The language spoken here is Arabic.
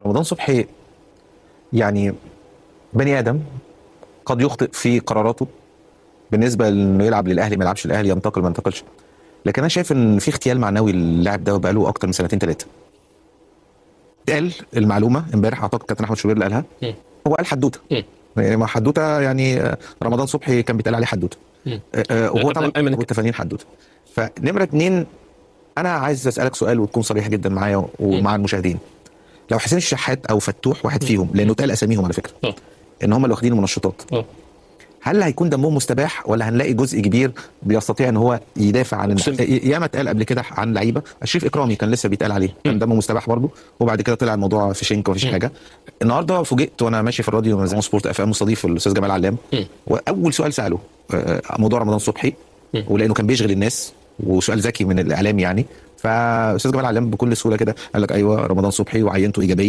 رمضان صبحي يعني بني ادم قد يخطئ في قراراته بالنسبه انه يلعب للاهلي ما يلعبش الاهلي، ينتقل ما ينتقلش. لكن انا شايف ان في اغتيال معنوي للاعب ده بقاله اكتر من سنتين ثلاثه. قال المعلومه امبارح، اعتقد كابتن احمد شوبير اللي قالها. هو قال حدوته، يعني ما حدوته يعني رمضان صبحي كان بيتقال عليه حدوته. وهو طبعا ابو التفانين حدوته. فنمره اتنين، انا عايز اسالك سؤال وتكون صريح جدا معايا ومع المشاهدين. لو حسين الشحات او فتوح واحد فيهم، لانه اتقال اساميهم على فكره ان هم اللي واخدين المنشطات، هل هيكون دمهم مستباح ولا هنلاقي جزء كبير بيستطيع ان هو يدافع عن ياما اتقال قبل كده عن لعيبه. الشريف اكرامي كان لسه بيتقال عليه كان دمه مستباح برضه، وبعد كده طلع الموضوع في شنك ومفيش حاجه. النهارده فوجئت وانا ماشي في الراديو زي سبورت اف ام مستضيف الاستاذ جمال علام، واول سؤال ساله موضوع رمضان صبحي، ولانه كان بيشغل الناس وسؤال ذكي من الاعلام يعني. فاستاذ جمال علام بكل سهوله كده قال لك ايوه رمضان صبحي وعينته ايجابيه